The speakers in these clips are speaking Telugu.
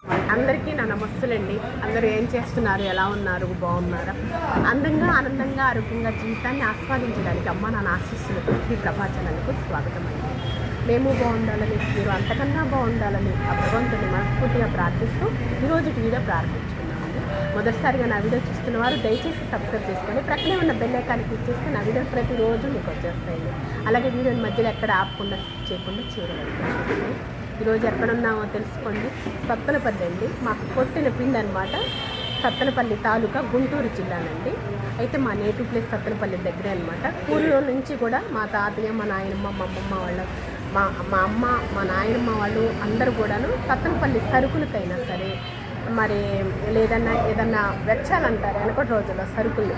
అందరికీ నా నమస్తులండి. అందరూ ఏం చేస్తున్నారు, ఎలా ఉన్నారు, బాగున్నారా? అందంగా ఆనందంగా ఆరోగ్యంగా జీవితాన్ని ఆస్వాదించడానికి అమ్మ నాన్న ఆశీస్సులతో శ్రీ ప్రభాచరణకు స్వాగతం అండి. మేము బాగుండాలని, మీరు అంతకన్నా బాగుండాలని ఆ భగవంతుని మనస్ఫూర్తిగా ప్రార్థిస్తూ ఈరోజు వీడియో ప్రారంభించుకున్నామండి. మొదటిసారిగా నా వీడియో చూస్తున్న వారు దయచేసి సబ్స్క్రైబ్ చేసుకోండి. ప్రక్కనే ఉన్న బెల్ ఐకాన్ క్లిక్ చేస్తే నా వీడియో ప్రతిరోజు మీకు వచ్చేస్తాయండి. అలాగే వీడియోని మధ్యలో ఎక్కడ ఆపకుండా చేయకుండా చూడండి. ఈరోజు ఎక్కడున్నామో తెలుసుకోండి. సత్తెనపల్లి అండి, మాకు కొట్టిన పిండి అనమాట. సత్తెనపల్లి తాలూకా, గుంటూరు జిల్లానండి. అయితే మా నేటివ్ ప్లేస్ సత్తెనపల్లి దగ్గరే అనమాట. పూర్వం నుంచి కూడా మా తాతయ్య, మా నాయనమ్మ, మా అమ్మమ్మ వాళ్ళ, మా అమ్మ, మా నాయనమ్మ వాళ్ళు అందరూ కూడాను సత్తెనపల్లి సరుకులకైనా సరే, మరి లేదన్నా ఏదన్నా వెచ్చాలంటారు వెనకటి రోజుల్లో సరుకులు,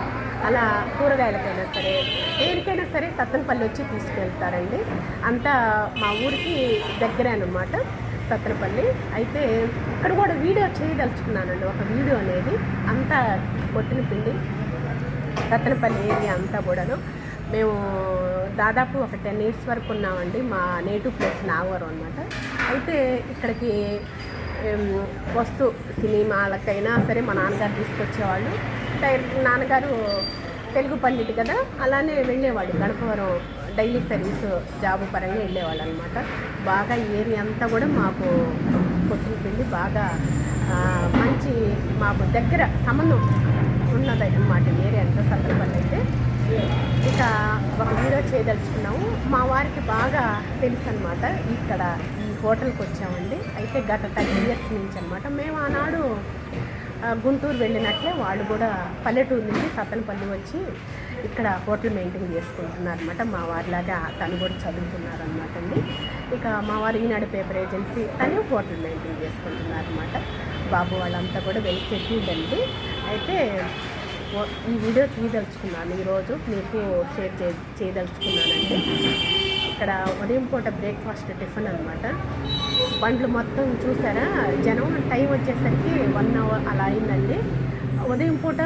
అలా కూరగాయలకైనా సరే దేనికైనా సరే సత్తెనపల్లి వచ్చి తీసుకెళ్తారండి. అంతా మా ఊరికి దగ్గరే అనమాట సత్తెనపల్లి. అయితే ఇక్కడ కూడా వీడియో చేయదలుచుకున్నానండి, ఒక వీడియో అనేది. అంతా కొట్టిన పిండి సత్తెనపల్లి ఏరియా అంతా కూడాను. మేము దాదాపు ఒక 10 years వరకు ఉన్నామండి. మా నేటివ్ ప్లేస్ నాగవరం అనమాట. అయితే ఇక్కడికి వస్తూ సినిమాలకైనా సరే మా నాన్నగారు తీసుకొచ్చేవాళ్ళు. నాన్నగారు తెలుగు పండిట్ కదా, అలానే వెళ్ళేవాడు. గణపవరం డైలీ సర్వీస్ జాబు పరంగా వెళ్ళేవాళ్ళు అనమాట. బాగా ఏరియా అంతా కూడా మాకు కొట్టిన పిండి బాగా మంచి మాకు దగ్గర సంబంధం ఉన్నది అన్నమాట ఏరియా అంతా సత్తెనపల్లి. అయితే ఇక ఒక వీడియో చేయదలుచుకున్నాము. మా వారికి బాగా తెలుసు అనమాట. ఇక్కడ ఈ హోటల్కి వచ్చామండి. అయితే గత 30 years నుంచి అనమాట. మేము ఆనాడు గుంటూరు వెళ్ళినట్లే వాళ్ళు కూడా పల్లెటూరు నుంచి సత్తెనపల్లి వచ్చి ఇక్కడ హోటల్ మెయింటైన్ చేసుకుంటున్నారు అనమాట. మా వారిలాగా తను కూడా చదువుకున్నారు అనమాట అండి. ఇక మా వారు ఈనాడు పేపర్ ఏజెన్సీ, తను హోటల్ మెయింటైన్ చేసుకుంటున్నారు అనమాట. బాబు వాళ్ళంతా కూడా వెల్ సెటిల్డ్ అండి. అయితే ఈ వీడియో తీయదలుచుకున్నాను, ఈరోజు మీకు షేర్ చేయదలుచుకున్నానండి. ఇక్కడ ఉదయం పూట బ్రేక్ఫాస్ట్ టిఫిన్ అనమాట. బండ్లు మొత్తం చూసారా, జనం టైం వచ్చేసరికి 1 hour అలా అయిందండి. ఉదయం పూట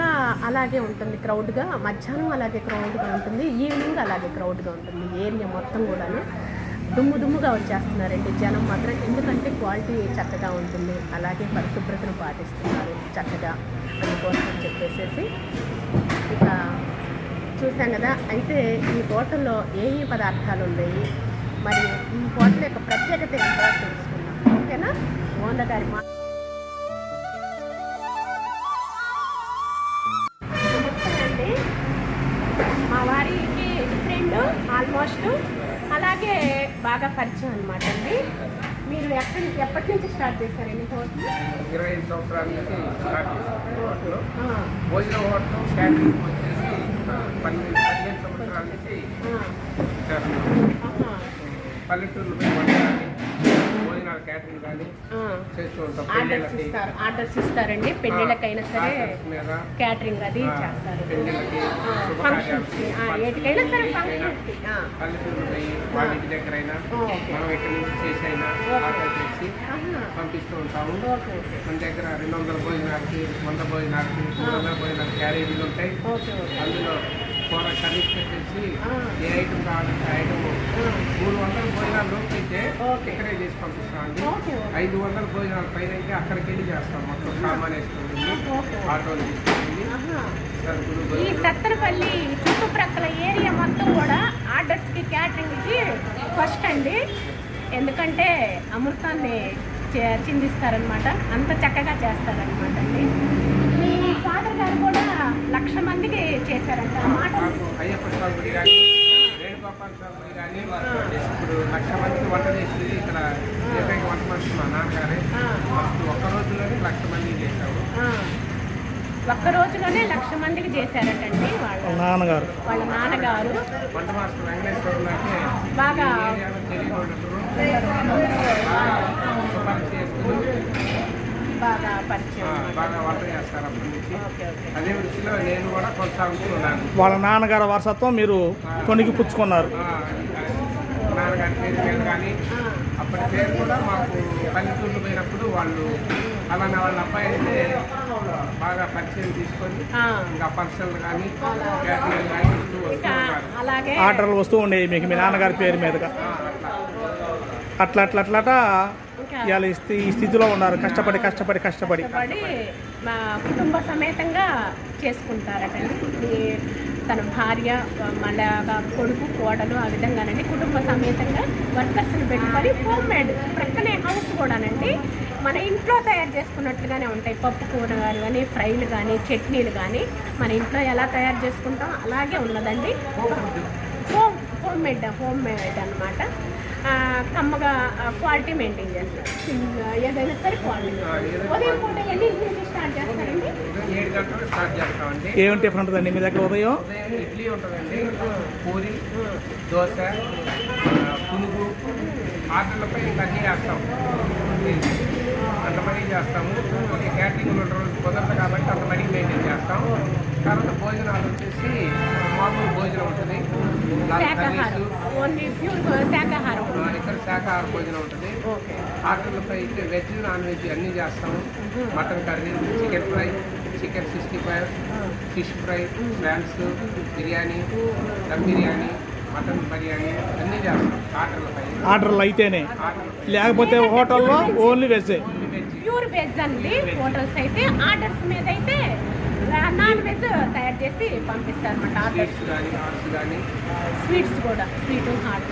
అలాగే ఉంటుంది క్రౌడ్గా, మధ్యాహ్నం అలాగే క్రౌడ్గా ఉంటుంది, ఈవినింగ్ అలాగే క్రౌడ్గా ఉంటుంది. ఏరియా మొత్తం కూడాను దుమ్ముగా వచ్చేస్తున్నారండి జనం మాత్రం. ఎందుకంటే క్వాలిటీ చక్కగా ఉంటుంది, అలాగే పరిశుభ్రతను పాటిస్తున్నారు చక్కగా, అందుకోసం చెప్పేసి ఇక చూసాం కదా. అయితే ఈ హోటల్లో ఏ పదార్థాలు ఉన్నాయి, మరి ఈ హోటల్ యొక్క ప్రత్యేకత కూడా తెలుసుకున్నాం. ఓకేనా? ఓనర్ గారి అండి, మా వారికి ఫ్రెండ్ ఆల్మోస్ట్, అలాగే బాగా పరిచయం అనమాట అండి. మీరు ఎప్పటి నుంచి స్టార్ట్ చేశారండి హోటల్? 25 సంవత్సరాల నుంచి స్టార్ట్ చేశారు హోటల్. భోజనం హోటల్ క్యాటరింగ్ వచ్చేసి 15 సంవత్సరాల నుంచి చేస్తున్నాం. పల్లెటూరులో భోజనాలు క్యాటరింగ్ కానీ చేస్తూ ఉంటాం. ఆర్డర్స్ ఇస్తారండి, పెళ్ళిళ్ళకైనా సరే క్యాటరింగ్ అది చేస్తారు. ఫంక్షన్స్కి ఏటికైనా సరే ఫంక్షన్స్కి పల్లెటూరులో పోయి వాళ్ళ ఇంటి దగ్గర అయినా మనం ఎక్కడి నుంచి చేసి అయినా ఆర్డర్ చేసి పంపిస్తూ ఉంటాము. మన దగ్గర 200 భోజనాలకి, 100 భోజనాలకి, 300 భోజనాలు క్యారేజీలు ఉంటాయి. అందులో కూర కర్రీస్ పెట్టేసి ఏ ఐటమ్ కావాలంటే ఐటమ్ 300 భోజనాలు లోపైతే ఇక్కడే చేసి పంపిస్తామండి. 500 భోజనాల పైన అయితే అక్కడికి వెళ్ళి చేస్తాం. మొత్తం సామాన్ వేసుకుంటుంది, ఆటోలు తీసుకుంటుంది. ఈ సత్తెనపల్లి చుట్టుప్రక్కల ఏరియా మొత్తం కూడా ఆర్డర్స్కి క్యాటరింగ్కి ఫస్ట్ అండి. ఎందుకంటే అమృతాన్ని చిందిస్తారనమాట, అంత చక్కగా చేస్తారనమాట అండి. మీ ఫాదర్ గారు కూడా 1,00,000 మందికి చేశారంట అన్నమాట. అయ్యప్ప స్వామి గుడి కానీ, వేణుగోపాల స్వామి గుడి కానీ ఇప్పుడు 1,00,000 మందికి వంట చేసింది ఇక్కడ. ఏకైక వంట మనిషి మా నాన్నగారే. ఒక్క రోజులోనే 1,00,000 మందికి చేశాము. ఒక్క రోజులోనే 1,00,000 మందికి చేశారటండి వాళ్ళ నాన్నగారు. వంట మాస్టర్ వెంకటేశ్వర బాగా బాగా పరిచయం, బాగా వంట చేస్తారు అప్పటి నుంచి. అదే వృత్తిలో నేను కూడా కొనసాగుతున్నాను. వాళ్ళ నాన్నగారి వారసత్వం మీరు కొనికి పుచ్చుకున్నారు. నాన్నగారి పేరు మీద కానీ అప్పటి పేరు కూడా మాకు పల్లెటూళ్ళు పోయినప్పుడు వాళ్ళు అలానే వాళ్ళ అబ్బాయి అయితే బాగా పరిచయం తీసుకొని ఇంకా ఫంక్షన్లు కానీ క్యాటరింగ్ కానీ ఇస్తూ వస్తూ ఉన్నారు. ఆర్డర్లు వస్తూ ఉండేవి మీకు మీ నాన్నగారి పేరు మీదుగా. అట్లా ఇంకా ఇవాళ ఈ స్థితిలో ఉన్నారు, కష్టపడి కష్టపడి మా కుటుంబ సమేతంగా చేసుకుంటారటండి. తన భార్య, మళ్ళా కొడుకు, కోడలు, ఆ విధంగానండి కుటుంబ సమేతంగా వర్కర్స్ని పెట్టుకొని హోమ్ మేడ్ ప్రక్కనే హౌస్ కూడానండి మన ఇంట్లో తయారు చేసుకున్నట్లుగానే ఉంటాయి. పప్పు కూరగాయలు కానీ, ఫ్రైలు కానీ, చట్నీలు కానీ మన ఇంట్లో ఎలా తయారు చేసుకుంటాం అలాగే ఉన్నదండి. హోమ్ మేడ్ అన్నమాట. కమ్మగా క్వాలిటీ మెయింటైన్ చేస్తారు. ఏదైనా సరే క్వాలిటీ. ఉదయం పూట ఎన్ని నుంచి స్టార్ట్ చేస్తారండి? 7 గంటలకు స్టార్ట్ చేస్తామండి. ఏం టిఫిన్ ఉంటుందండి మీ దగ్గర ఉదయం? ఇడ్లీ ఉంటుందండి, పూరి, దోశ, పునుగు, ఆటలపై ఇంకా అన్నీ చేస్తాం. అంతమని చేస్తాము. ఓకే, క్యాటరింగ్ ఉన్న రోజు కుదరదు కాబట్టి అంతమని మెయింటైన్ చేస్తాం. తర్వాత భోజనాలు వచ్చేసి మామూలు భోజనం ఉంటుంది, ఇక్కడ శాకాహార భోజనం ఉంటుంది. ఆటలపై అయితే వెజ్, నాన్ వెజ్ అన్నీ చేస్తాము. Mutton curry, chicken fry, chicken 65, fish fry, prawns biryani, dum biryani, mutton biryani అన్నీ చేస్తాం ఆర్డర్లు అయితేనే, లేకపోతే హోటల్లో ఓన్లీ వెజ్. ప్యూర్ వెజ్ అండి. హోటల్స్ అయితే ఆర్డర్స్ మీద అయితే నాన్ వెజ్ తయారు చేసి పంపిస్తారు అన్నమాట. ఆర్డర్స్ కానీ స్వీట్స్ కూడా, స్వీట్ హాట్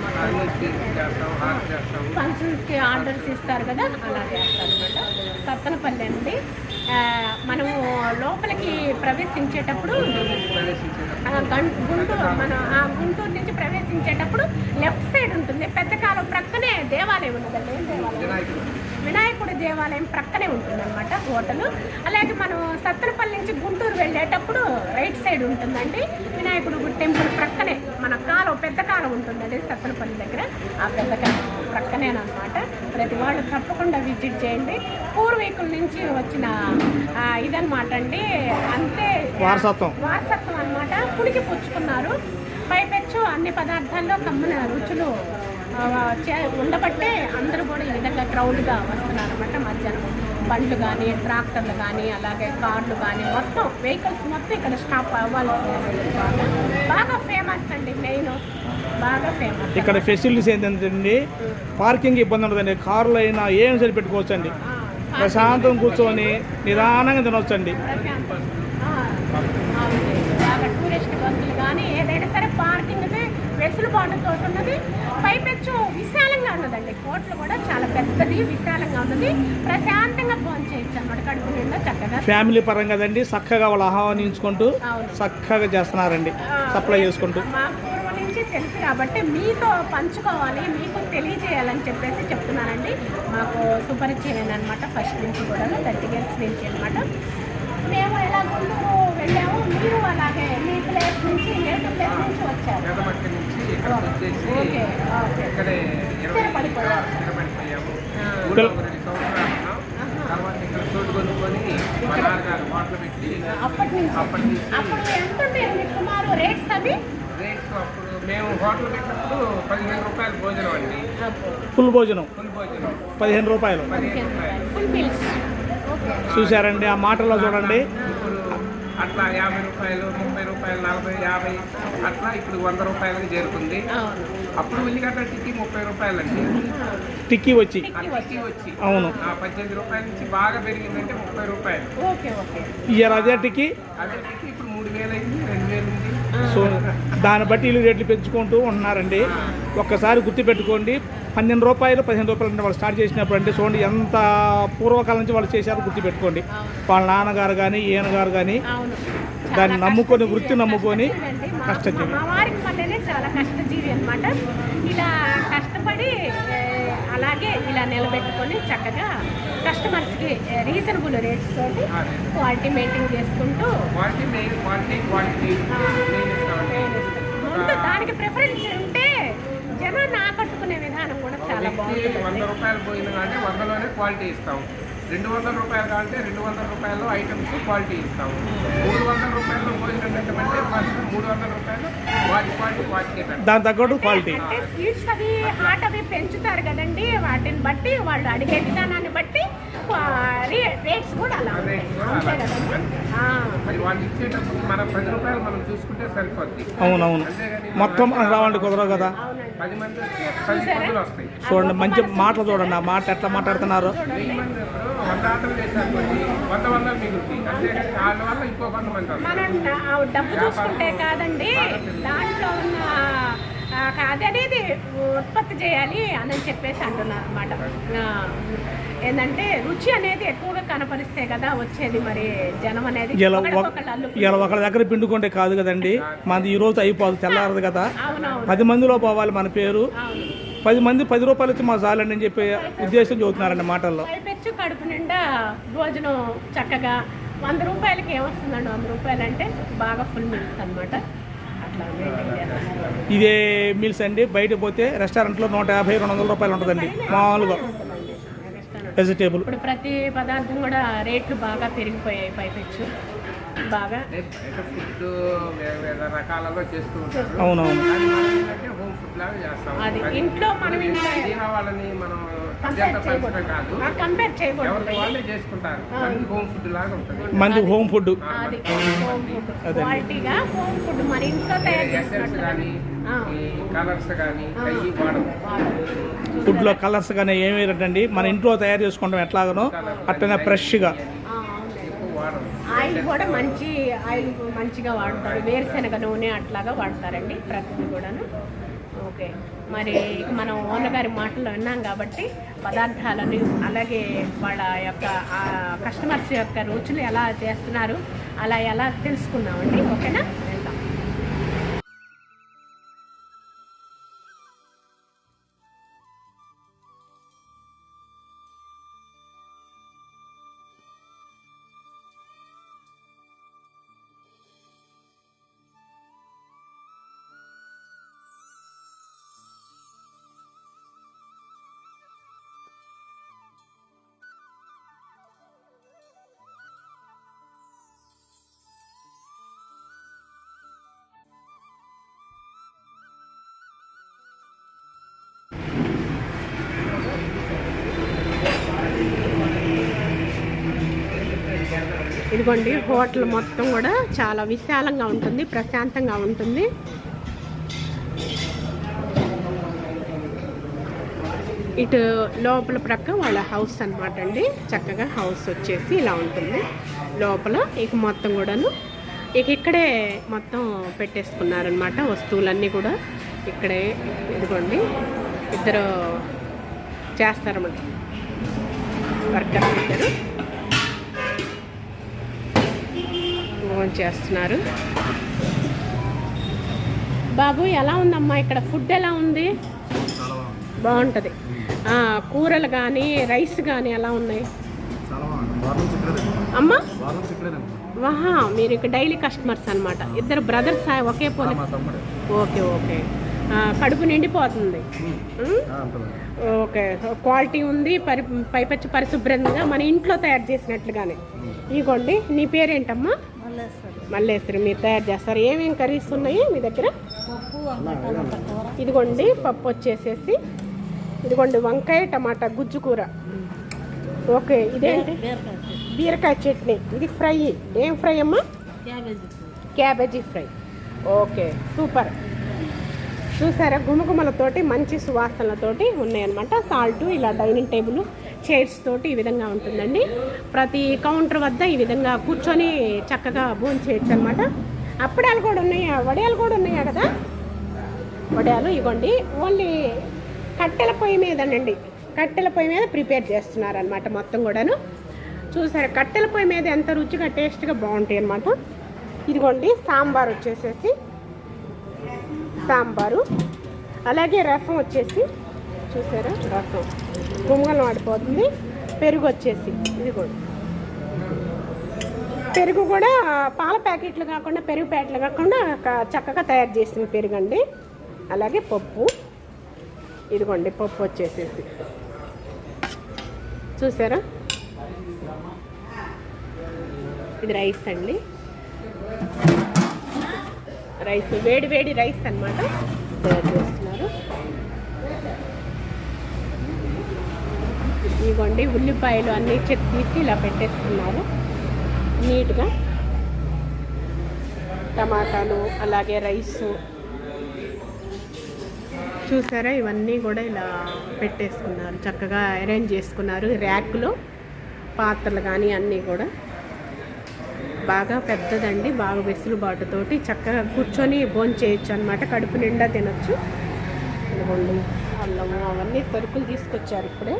చేస్తాం. ఫంక్షన్స్కి ఆర్డర్స్ ఇస్తారు కదా, అలా చేస్తారు అనమాట. సత్తనపల్లి అండి. మనము లోపలికి ప్రవేశించేటప్పుడు గుంటూరు నుంచి ప్రవేశించేటప్పుడు లెఫ్ట్ సైడ్ ఉంటుంది. పెద్ద కాలం ప్రక్కనే దేవాలయం ఉన్నదండి. ఏం దేవాలయం? వినాయకుడి దేవాలయం ప్రక్కనే ఉంటుందన్నమాట హోటల్. అలాగే మనం సత్తనపల్లి నుంచి గుంటూరు వెళ్ళేటప్పుడు రైట్ సైడ్ ఉంటుందండి వినాయకుడు టెంపుల్ ప్రక్కనే. మన కాలం, పెద్ద కాలం ఉంటుందండి సత్తనపల్లి దగ్గర. ఆ పెద్ద కాలం ప్రక్కనేనమాట. ప్రతి వాళ్ళు తప్పకుండా విజిట్ చేయండి. పూర్వీకుల నుంచి వచ్చిన ఇదన్నమాట అండి. అంతే వారసత్వం అన్నమాట. పుడికి పుచ్చుకున్నారు. పైపెచ్చు అన్ని పదార్థాల్లో కమ్మన రుచులు ఉండబట్టే అందరూ కూడా ఈ విధంగా క్రౌడ్గా వస్తున్నారు అనమాట. మధ్యాహ్నం బండ్లు కానీ, ట్రాక్టర్లు కానీ, అలాగే కార్లు కానీ, మొత్తం వెహికల్స్ మొత్తం ఇక్కడ స్టాప్ అవ్వాల్సింది. బాగా ఫేమస్ అండి. మెయిన్ బాగా ఫేమస్. ఇక్కడ ఫెసిలిటీస్ ఏంటంటే పార్కింగ్ ఇబ్బంది ఉండదండి. కార్లు అయినా ఏం సరిపెట్టుకోవచ్చండి. ప్రశాంతం కూర్చొని నిదానంగా తినవచ్చండి. బాగా టూరిస్ట్ బస్సులు కానీ ఏదైనా సరే పార్కింగ్ వెసులుబాటుతో ఉన్నది. పైపెచ్చు విశాలంగా ఉన్నదండి. కోట్లు కూడా చాలా పెద్దది, విశాలంగా ఉన్నది. ప్రశాంతంగా ఫోన్ చేయొచ్చు అన్నమాట. కడుపు నిండా చక్కగా ఫ్యామిలీ పరంగా కదండి. చక్కగా వాళ్ళు ఆహ్వానించుకుంటూ చక్కగా చేస్తున్నారండి, సప్లై చేసుకుంటూ. మా పూర్వం నుంచి తెలుసు కాబట్టి మీతో పంచుకోవాలి, మీకు తెలియజేయాలని చెప్పేసి చెప్తున్నానండి. మాకు సుపరిచయం అనమాట. ఫస్ట్ నుంచి కూడా 30 years నుంచి అనమాట. మేము ఎలా గుంటూరు వెళ్ళాము, మీరు అలాగే మీ ప్లేస్ నుంచి, నేటివ్ ప్లేస్ నుంచి వచ్చారు. ఇక్కడే స్థిరపడిపోయాము. 2 సంవత్సరాలు. తర్వాత ఇక్కడ చోటు కొనుక్కొని మా నాన్నగారు హోటల్ పెట్టి అప్పటి నుంచి అప్పుడు ఎంత ఉండేది మీకు సుమారు రేట్స్ అవి? రేట్స్ అప్పుడు మేము హోటల్ పెట్టినప్పుడు 15 రూపాయలు భోజనం అండి. ఫుల్ భోజనం 15 రూపాయలు. ఫుల్ బిల్స్ చూసారండి ఆ మాటల్లో చూడండి. అట్లా 50 రూపాయలు, 30 రూపాయలు, 40, 50 అట్లా ఇప్పుడు 100 రూపాయలకి చేరుకుంది. అప్పుడు ఉల్లిగడ్డ టిక్కీ 30 రూపాయలు అండి. టిక్కీ వచ్చి అవును 18 రూపాయల నుంచి బాగా పెరిగిందంటే 30 రూపాయలు. ఇయర్ అదే టిక్కీ ఇప్పుడు 3000 అయింది, 2000 ఉంది. సో దాన్ని బట్టి వీళ్ళు రేట్లు పెంచుకుంటూ ఉంటున్నారండి. ఒక్కసారి గుర్తుపెట్టుకోండి, 12 రూపాయలు 15 రూపాయలు అంటే వాళ్ళు స్టార్ట్ చేసినప్పుడు అంటే చూడండి ఎంత పూర్వకాలం నుంచి వాళ్ళు చేశారో గుర్తుపెట్టుకోండి. వాళ్ళ నాన్నగారు కానీ, ఈయన గారు కానీ దాన్ని నమ్ముకొని, వృత్తి నమ్ముకొని కష్టజీవి. మా వారికి మళ్ళీ చాలా కష్టజీవి అనమాట. ఇలా కష్టపడి అలాగే ఇలా నిలబెట్టుకొని చక్కగా కస్టమర్స్కి రీజనబుల్ రేట్స్ తోటి క్వాలిటీ మెయింటైన్ చేసుకుంటూ ముందు దానికి ప్రిఫరెన్స్ ఉంటే జనాన్ని ఆకట్టుకునే విధానం కూడా చాలా బాగుంటుంది. 100 రూపాయలు పోయిన కానీ 100లోనే క్వాలిటీ ఇస్తాం. 200 రూపాయలు కావాలంటే 200 రూపాయలు ఐటమ్స్ క్వాలిటీ ఇస్తాము. 300 రూపాయలు భోజనం పెట్టమంటే ఫస్ట్ 300 రూపాయలు క్వాలిటీ దాని తగ్గట్టు క్వాలిటీ. అంటే స్వీట్స్ అవి హాట్ అవి పెంచుతారు కదండి, వాటిని బట్టి వాళ్ళు అడిగే విధానాన్ని బట్టి రేట్స్ కూడా అలా అంతే కదండి. వాళ్ళు ఇచ్చేటప్పుడు మన 10 రూపాయలు మనం చూసుకుంటే సరిపోద్ది. అవునవును, మొత్తం రావండి కుదరవు కదా. అవునండి. 10 మంది 10 పొద్దులు వస్తాయి. చూడండి మంచి మాటలు చూడండి, ఆ మాట ఎట్లా మాట్లాడుతున్నారు. 1000 మంది 100 ఆటలు చేశారు, 100 మిగులుతాయి. అంతేగాని వాళ్ళ వల్ల ఇంకో కొంతమంది వస్తారు. మనం డబ్బు చూసుకుంటే కాదండి, దాంట్లో ఉన్న అది అనేది ఉత్పత్తి చేయాలి అని చెప్పేసి అంటున్నారు అనమాట. ఏంటంటే రుచి అనేది ఎక్కువగా కనపరిస్తే కదా వచ్చేది, మరి జనం అనేది ఇలా ఒకళ్ళ దగ్గర పిండుకుంటే కాదు కదండి, మనది ఈ రోజు అయిపోదు, తెల్లారదు కదా. 10 మందిలో పోవాలి మన పేరు. 10 మంది 10 రూపాయలు ఇచ్చి మా చాలండి అని చెప్పే ఉద్దేశం చదువుతున్నారండి మాటల్లో. పైపెచ్చు కడుపు నిండా భోజనం చక్కగా 100 రూపాయలకి ఏమొస్తుందండి? 100 రూపాయలు అంటే బాగా ఫుల్ మీల్స్ అనమాట. ఇదే మీల్స్ అండి, బయట పోతే రెస్టారెంట్లో 150-200 రూపాయలు ఉంటుందండి మామూలుగా వెజిటేబుల్. ఇప్పుడు ప్రతి పదార్థం కూడా రేట్లు బాగా పెరిగిపోయాయి, పైపెచ్చు బాగా ఫుడ్ వివిధ రకాలలో చేస్తూ ఉంటారు. అవునవును, హోమ్ ఫుడ్ లాగా చేస్తాం. అది ఇంట్లో మనం వాళ్ళని మనం కంపేర్ చేయకూడదు, ఎవరికి వాళ్ళే చేసుకుంటారు. హోమ్ ఫుడ్ లాగా ఉంటుంది, మంది హోమ్ ఫుడ్. అది హోమ్ ఫుడ్ క్వాలిటీగా హోమ్ ఫుడ్ మన ఇంట్లో తయారు చేస్తున్నట్టు కానీ కలర్స్ కానీ అవి వాడము. ఫుడ్లో కలర్స్ కానీ ఏమి వేయరండి, మన ఇంట్లో తయారు చేసుకుంటాం ఎట్లాగనో అట్లనే ఫ్రెష్గా. ఆయిల్ కూడా మంచి ఆయిల్ మంచిగా వాడతారు, వేరుశనగ నూనె అట్లాగా వాడతారండి ప్రతిదీ కూడాను. ఓకే, మరి మనం ఓనర్ గారి మాటల్లో విన్నాం కాబట్టి పదార్థాలను అలాగే వాళ్ళ యొక్క కస్టమర్స్ యొక్క రుచులు ఎలా చేస్తున్నారు అలా ఎలా తెలుసుకున్నామండి. ఓకేనా, వెళ్దాం. ఇదిగోండి, హోటల్ మొత్తం కూడా చాలా విశాలంగా ఉంటుంది, ప్రశాంతంగా ఉంటుంది. ఇటు లోపల ప్రక్క వాళ్ళ హౌస్ అనమాట అండి. చక్కగా హౌస్ వచ్చేసి ఇలా ఉంటుంది లోపల. ఇక మొత్తం కూడాను ఇక్కడే మొత్తం పెట్టేసుకున్నారనమాట వస్తువులన్నీ కూడా. ఇక్కడే ఇదిగోండి ఇద్దరు చేస్తారన్నమాట, వర్కర్స్ ఇద్దరు చేస్తున్నారు. బాబు ఎలా ఉందమ్మా ఇక్కడ ఫుడ్ ఎలా ఉంది? బాగుంటుంది. కూరలు కానీ రైస్ కానీ ఎలా ఉన్నాయి అమ్మా? వాహా, మీరు ఇక్కడ డైలీ కస్టమర్స్ అనమాట. ఇద్దరు బ్రదర్స్ ఒకే పోలే. ఓకే ఓకే, కడుపు నిండిపోతుంది. ఓకే, క్వాలిటీ ఉంది, పైపచ్చి పరిశుభ్రంగా మన ఇంట్లో తయారు చేసినట్లుగానే. ఇదిగోండి, నీ పేరేంటమ్మా? మల్లేశ్వరి. మీరు తయారు చేస్తారు. ఏమేమి కర్రీస్ ఉన్నాయి మీ దగ్గర? ఇదిగోండి పప్పు వచ్చేసేసి, ఇదిగోండి వంకాయ టమాటా గుజ్జు కూర. ఓకే, ఇదేంటి? బీరకాయ చట్నీ. ఇది ఫ్రై. ఏం ఫ్రై అమ్మా? Cabbage fry. Okay, super. చూసారా, గుమగుమలతోటి మంచి సువాసనలతోటి ఉన్నాయన్నమాట. సాల్ట్, ఇలా డైనింగ్ టేబుల్ చైర్స్ తోటి ఈ విధంగా ఉంటుందండి. ప్రతి కౌంటర్ వద్ద ఈ విధంగా కూర్చొని చక్కగా భోజనం చేయొచ్చు అనమాట. అప్పడాలు కూడా ఉన్నాయా? వడియాలు కూడా ఉన్నాయా కదా? వడియాలు ఇవ్వండి. ఓన్లీ కట్టెల పొయ్యి మీదనండి, కట్టెల పొయ్యి మీద ప్రిపేర్ చేస్తున్నారనమాట మొత్తం కూడాను. చూసారా, కట్టెల పొయ్యి మీద ఎంత రుచిగా టేస్ట్గా బాగుంటాయి అనమాట. ఇదిగోండి సాంబార్ వచ్చేసేసి, సాంబారు అలాగే రసం వచ్చేసి చూసారా, రసం గుమ్మగలం ఆడిపోతుంది. పెరుగు వచ్చేసి ఇదిగోండి, పెరుగు కూడా పాల ప్యాకెట్లు కాకుండా పెరుగు ప్యాకెట్లు కాకుండా చక్కగా తయారు చేసిన పెరుగు అండి. అలాగే పప్పు, ఇదిగోండి పప్పు వచ్చేసేసి చూసారా. ఇది రైస్ అండి, రైస్ వేడి వేడి రైస్ అన్నమాట తయారు చేస్తున్నారు. ఇదిగోండి ఉల్లిపాయలు అన్నీ చెక్ తీసి ఇలా పెట్టేస్తున్నారు నీట్గా. టమాటాలు అలాగే రైసు చూసారా, ఇవన్నీ కూడా ఇలా పెట్టేసుకున్నారు, చక్కగా అరేంజ్ చేసుకున్నారు ర్యాక్లో. పాత్రలు కానీ అన్నీ కూడా బాగా పెద్దదండి, బాగా వెసులుబాటుతోటి చక్కగా కూర్చొని భోంచేయచ్చు అనమాట. కడుపు నిండా తినొచ్చు. ఇదిగోండి అల్లము అవన్నీ సరుకులు తీసుకొచ్చారు ఇప్పుడే.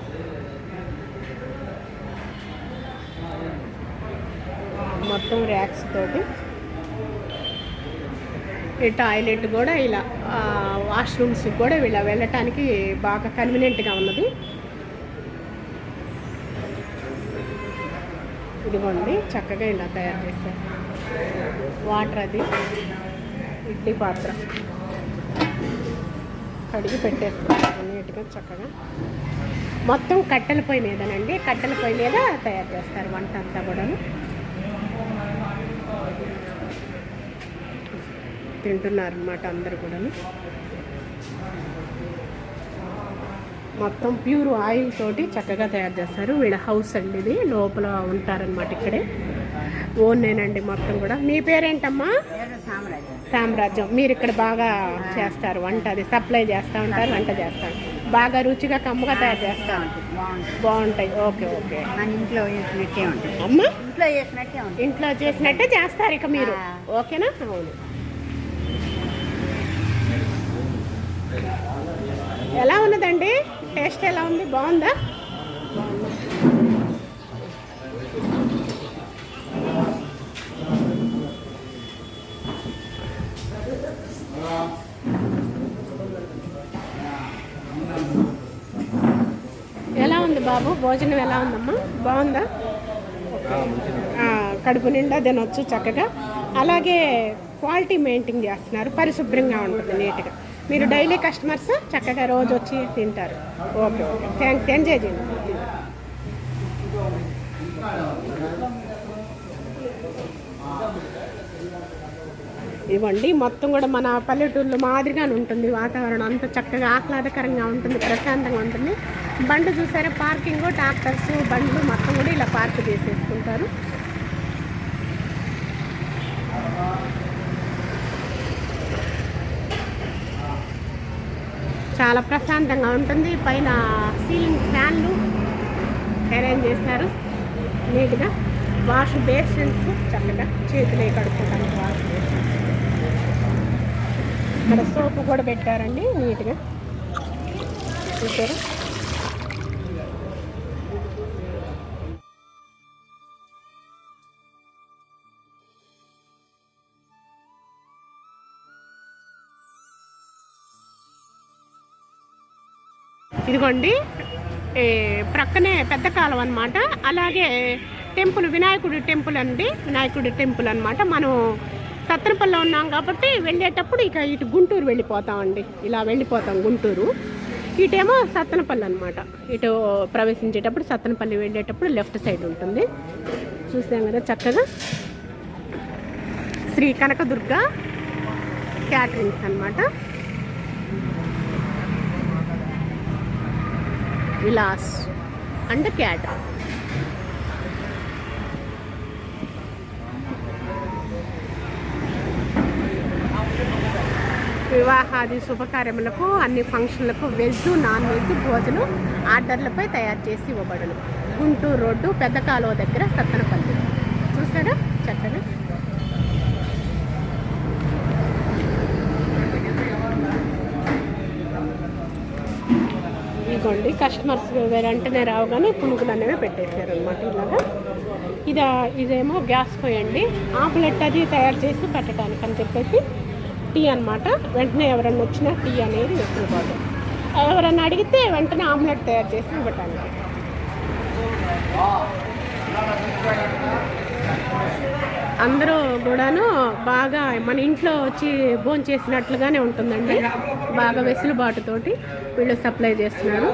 మొత్తం ర్యాక్స్ తోటి. ఈ టాయిలెట్ కూడా ఇలా వాష్రూమ్స్ కూడా ఇలా వెళ్ళటానికి బాగా కన్వీనియంట్గా ఉన్నది. ఇదిగోండి చక్కగా ఇలా తయారు చేశారు. వాటర్ అది, ఇడ్లీ పాత్ర కడిగి పెట్టేస్తారు నీట్గా చక్కగా. మొత్తం కట్టెల పొయ్యి మీదనండి, కట్టెల పొయ్యి మీద తయారు చేస్తారు వంట అంతా కూడా. తింటున్నారు అన్నమాట అందరు కూడా. మొత్తం ప్యూర్ ఆయిల్ తోటి చక్కగా తయారు చేస్తారు. వీళ్ళ హౌస్ అండి ఇది, లోపల ఉంటారనమాట ఇక్కడే. ఓన్నేనండి మొత్తం కూడా. మీ పేరేంటమ్మా? సామ్రాజ్యం. మీరు ఇక్కడ బాగా చేస్తారు వంట, అది సప్లై చేస్తూ ఉంటారు, వంట చేస్తారు. బాగా రుచిగా కమ్మగా తయారు చేస్తారు. బాగుంటాయి. Okay okay. ఇంట్లో చేసినట్టే ఉంటుంది అమ్మా, ఇంట్లో చేసినట్టే ఉంటుంది. ఇంట్లో చేసినట్టే చేస్తారు ఇక మీరు. ఓకేనా? అవును. ఎలా ఉన్నదండి టేస్ట్? ఎలా ఉంది? బాగుందా? ఎలా ఉంది బాబు భోజనం? ఎలా ఉందమ్మా? బాగుందా? కడుపు నిండా తినొచ్చు చక్కగా. అలాగే క్వాలిటీ మెయింటైన్ చేస్తున్నారు, పరిశుభ్రంగా ఉంటుంది నీట్గా. మీరు డైలీ కస్టమర్స్ చక్కగా రోజు వచ్చి తింటారు. Okay okay, thanks. ఎంజాయ్ చేయండి. ఇవ్వండి మొత్తం కూడా మన పల్లెటూరులో మాదిరిగానే ఉంటుంది. వాతావరణం అంతా చక్కగా ఆహ్లాదకరంగా ఉంటుంది, ప్రశాంతంగా ఉంటుంది. బండ్లు చూసారా, పార్కింగ్, ట్రాక్టర్స్, బండ్లు మొత్తం కూడా ఇలా పార్క్ చేసేసుకుంటారు. చాలా ప్రశాంతంగా ఉంటుంది. పైన సీలింగ్ ఫ్యాన్లు అరేంజ్ చేశారు నీట్గా. వాష్ బేసిన్స్ చక్కగా చేతులే కడుక్కోవడానికి వాష్ బేసిన్స్. ఇక్కడ సోపు కూడా పెట్టారండి నీట్గా, చూసారు. ఇదిగోండి ప్రక్కనే పెద్ద కాలం అనమాట. అలాగే టెంపుల్, వినాయకుడి టెంపుల్ అండి, వినాయకుడి టెంపుల్ అనమాట. మనం సత్తెనపల్లిలో ఉన్నాం కాబట్టి వెళ్ళేటప్పుడు ఇక ఇటు గుంటూరు వెళ్ళిపోతామండి. ఇలా వెళ్ళిపోతాం గుంటూరు. ఇటేమో సత్తెనపల్లి అనమాట. ఇటు ప్రవేశించేటప్పుడు సత్తెనపల్లి వెళ్ళేటప్పుడు లెఫ్ట్ సైడ్ ఉంటుంది. చూసాం కదా చక్కగా. శ్రీ కనకదుర్గ క్యాటరింగ్స్ అనమాట. విలాస్ అండ్ క్యాటర్. వివాహాది శుభకార్యములకు, అన్ని ఫంక్షన్లకు వెజ్, నాన్ వెజ్ భోజనం ఆర్డర్లపై తయారు చేసి ఇవ్వబడును. గుంటూరు రోడ్డు, పెద్ద కాలువ దగ్గర, సత్తెనపల్లి. చూసారా చక్కగా. ఇదిగోండి కస్టమర్స్ వెంటనే రావుగానే పునుగులు అనేవి పెట్టేశారు అనమాట ఇలాగా. ఇదేమో గ్యాస్ పోయండి, ఆమ్లెట్ అది తయారు చేసి పెట్టడానికి అని చెప్పేసి. టీ అనమాట. వెంటనే ఎవరన్నా వచ్చినా టీ అనేది వెసులుబాటు. ఎవరన్నా అడిగితే వెంటనే ఆమ్లెట్ తయారు చేసి ఇవ్వటానికి. అందరూ కూడాను బాగా మన ఇంట్లో వచ్చి భోజనం చేసినట్లుగానే ఉంటుందండి. బాగా వెసులుబాటుతోటి వీళ్ళు సప్లై చేస్తున్నారు.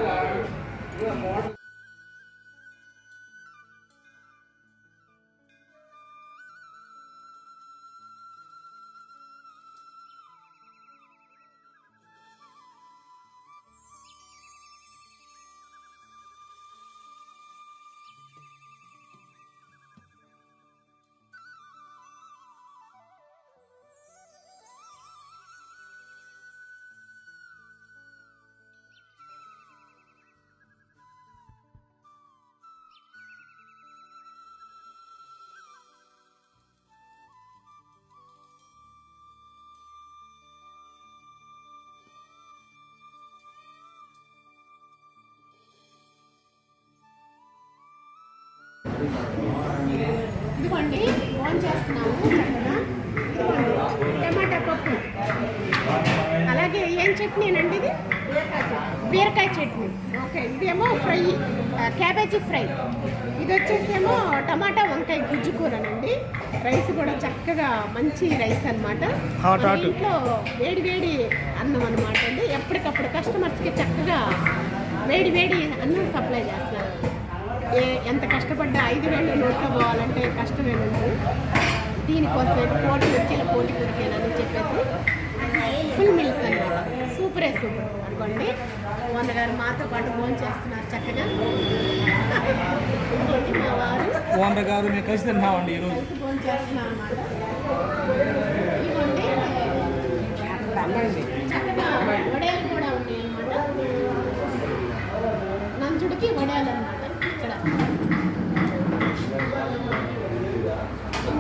చేస్తున్నాము చక్కగా. టమాటా పప్పు, అలాగే ఏం చట్నీనండి ఇది? బీరకాయ చట్నీ. ఓకే, ఇదేమో ఫ్రై, క్యాబేజీ ఫ్రై. ఇది వచ్చేసేమో టమాటా వంకాయ గుజ్జు కూరనండి. రైస్ కూడా చక్కగా మంచి రైస్ అనమాట. ఇంట్లో వేడి వేడి అన్నం అనమాట అండి. ఎప్పటికప్పుడు కస్టమర్స్కి చక్కగా వేడి వేడి అన్నం సప్లై చేస్తున్నారు. ఎంత కష్టపడ్డా 5,000 నోట్లో పోవాలంటే కష్టమేనండి. దీనికోసం పోటీ వచ్చేలా పోటీ కొరికేనని చెప్పేసి ఫుల్ మిల్స్ అనమాట. సూపరే సూపర్ అనుకోండి. మొన్న గారు మాతో పాటు ఫోన్ చేస్తున్నారు చక్కగా. మా వారు ఓనర్ గారు మేము కలిసి తిన్నామండి ఈరోజు. ఫోన్ చేస్తున్నాం అనమాట. ఇవ్వండి చక్కగా వడియాలు కూడా ఉన్నాయి అనమాట. నంచుడికి వడియాలు అనమాట. ఇక్కడ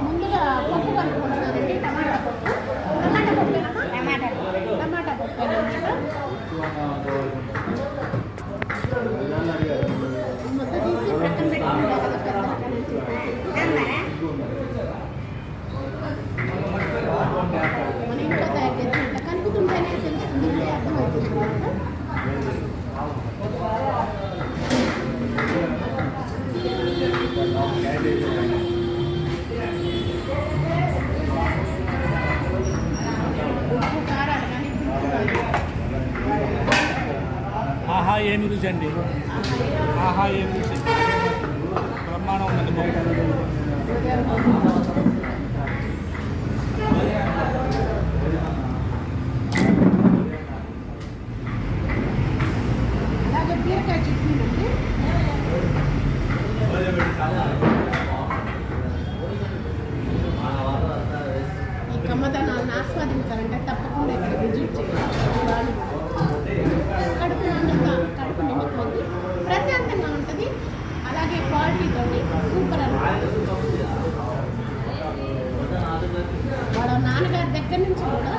ముందుగా పప్పు కలుపుకుంటున్నానండి. టమాటా పప్పు. టమాటా పప్పు టమాటా పప్పు అనమాట. ముద్ద తీసి పక్కన పెట్టుకుంటా కదా పెద్దలకని చెప్పేసి మన ఇంట్లో తయారు చేసినట్ట కలుపుతుంటేనే తెలుస్తుంది, అర్థమవుతుంది కదా. ఉప్పు కారాలు కానీ ఆహా ఏమి రుచి అండి, ఆహా ఏమి రుచి, బ్రహ్మాండం ఉందండి బాబు. అలాగే బీరకాయ చట్నీ అండి. ఈ కమ్మదనాలను ఆస్వాదించాలంటే తప్పకుండా ఇక్కడ విజిట్ చేయాలి. కడుపు నిండిపోతుంది, ప్రశాంతంగా ఉంటుంది. అలాగే క్వాలిటీతో సూపర్ అనుకుంటుంది. వాళ్ళ నాన్నగారి దగ్గర నుంచి కూడా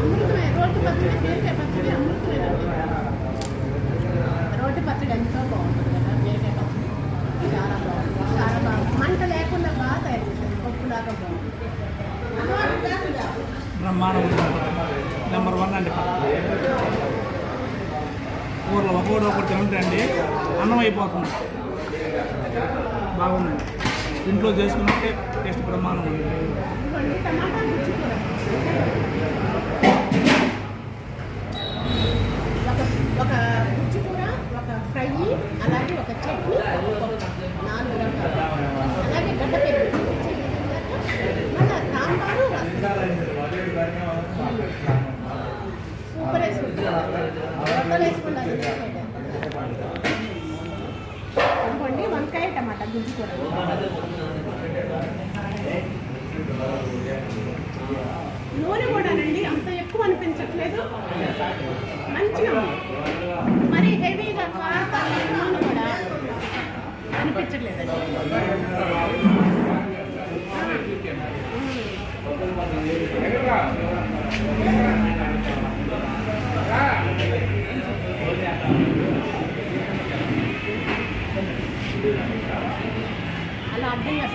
అమృతమే. రోడ్డు పచ్చడి, బీరకాయ పచ్చడి అమృతమేనండి. రోడ్డు పచ్చడి ఎంతో బాగుంటుంది కదా. బీరకాయ పచ్చడి చాలా బాగుంటుంది, చాలా బాగుంది. మంట లేకుండా బాగా తయారు చేశారు. పప్పులాగా బాగుంది, బ్రహ్మాండం నెంబర్ 1 అండి. కూరలు ఒకటి తింటండి, అన్నం అయిపోతుంది. బాగుందండి. ఇంట్లో చేసుకున్నట్టే టేస్ట్ బ్రహ్మాండం ఉంది. టమాటా గుజ్జు కూర, ఒక గుజ్జు కూర, ఒక ఫ్రై, అలాగే ఒక చట్నీ, 4 రకాలు. అలాగే గడ్డ పెరుగు, మళ్ళీ సాంబారు, సూపరే సూపర్. రొట్టెలు వేసుకుంటారు అనుకోండి. వంకాయ టమాటా గుజ్జు కూర. నూనె కూడానండి అంత ఎక్కువ అనిపించట్లేదు, మంచిగా ఉంది. మరి హెవీగా నూనె కూడా అనిపించట్లేదండి. అలా అర్థంగా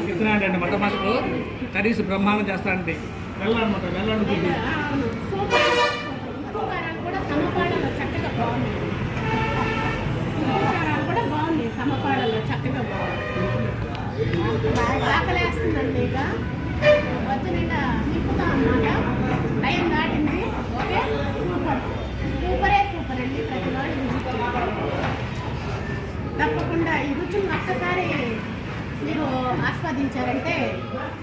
చెప్తున్నానండి. మట మాటలు కర్రీస్ బ్రహ్మాండం చేస్తానండి. వెళ్ళాలన్నమాట, వెళ్ళండి. కూడా సమపాడలో చక్కగా బాగుంది. కూడా బాగుంది, సమపాడలో చక్కగా బాగుంది. ఆకలేస్తుందండి. ఇక వచ్చి నిండా నింపుతాం అన్నమాట. టైం దాటింది. ఓకే, సూపర్, సూపరే సూపర్ అండి. ప్రతి వాళ్ళు విజిట్ చేయాలి తప్పకుండా. ఈ రుచులు ఒక్కసారి మీరు ఆస్వాదించారంటే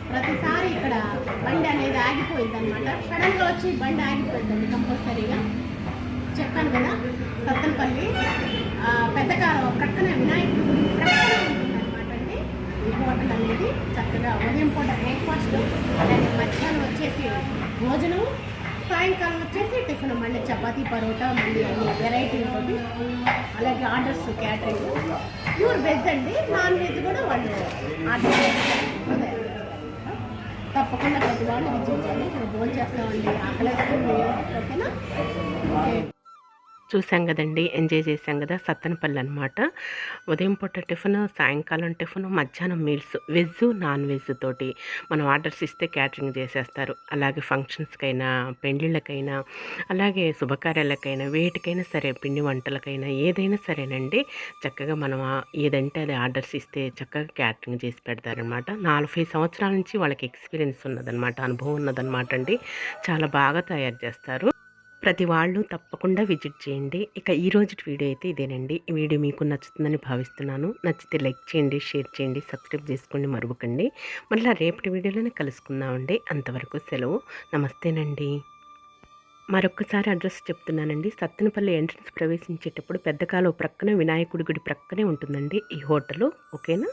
ప్రతిసారి ఇక్కడ బండి అనేది ఆగిపోయింది అనమాట. సడన్గా వచ్చి బండి ఆగిపోయిందండి కంపల్సరీగా. చెప్పాను కదా, సత్తెనపల్లి పెద్దకాలం ప్రక్కనే వినాయకుడి గుడి ప్రక్కనే ఉంటుందన్నమాట అండి ఈ హోటల్ అనేది. చక్కగా ఉదయం పూట బ్రేక్ఫాస్ట్, అలాగే మధ్యాహ్నం వచ్చేసి భోజనం, సాయంకాలం వచ్చేసి టిఫిన్, మళ్ళీ చపాతీ పరోటా, మళ్ళీ అన్ని వెరైటీలు, అలాగే ఆర్డర్స్ క్యాటరింగ్. ప్యూర్ వెజ్ అండి, నాన్ వెజ్ కూడా వాళ్ళు ఆర్డర్ చేస్తారు. తప్పకుండా ప్రతి వాళ్ళు విజిట్ చేయండి. ఇక్కడ భోజనం చేస్తామండి, ఆకలిస్తుంది. ఓకేనా? ఓకే. చూసాం కదండి, ఎంజాయ్ చేసాం కదా. సత్తెనపల్లి అనమాట. ఉదయం పూట టిఫిన్, సాయంకాలం టిఫిన్, మధ్యాహ్నం మీల్స్ వెజ్ నాన్ వెజ్ తోటి మనం ఆర్డర్స్ ఇస్తే క్యాటరింగ్ చేసేస్తారు. అలాగే ఫంక్షన్స్కైనా, పెళ్ళిళ్ళకైనా, అలాగే శుభకార్యాలకైనా, వేటికైనా సరే, పిండి వంటలకైనా ఏదైనా సరేనండి, చక్కగా మనం ఏదంటే అది ఆర్డర్స్ ఇస్తే చక్కగా క్యాటరింగ్ చేసి పెడతారనమాట. 40 సంవత్సరాల నుంచి వాళ్ళకి ఎక్స్పీరియన్స్ ఉన్నదనమాట, అనుభవం ఉన్నదనమాట అండి. చాలా బాగా తయారు చేస్తారు. ప్రతి వాళ్ళు తప్పకుండా విజిట్ చేయండి. ఇక ఈ రోజు వీడియో అయితే ఇదేనండి. ఈ వీడియో మీకు నచ్చుతుందని భావిస్తున్నాను. నచ్చితే లైక్ చేయండి, షేర్ చేయండి, సబ్స్క్రైబ్ చేసుకోండి మరవకండి. మళ్ళీ రేపటి వీడియోలోనే కలుసుకుందామండి. అంతవరకు సెలవు. నమస్తేనండి. మరొక్కసారి అడ్రస్ చెప్తున్నానండి. సత్తెనపల్లి ఎంట్రన్స్ ప్రవేశించేటప్పుడు పెద్ద కాలువ ప్రక్కన వినాయకుడి గుడి ప్రక్కనే ఉంటుందండి ఈ హోటలు. ఓకేనా?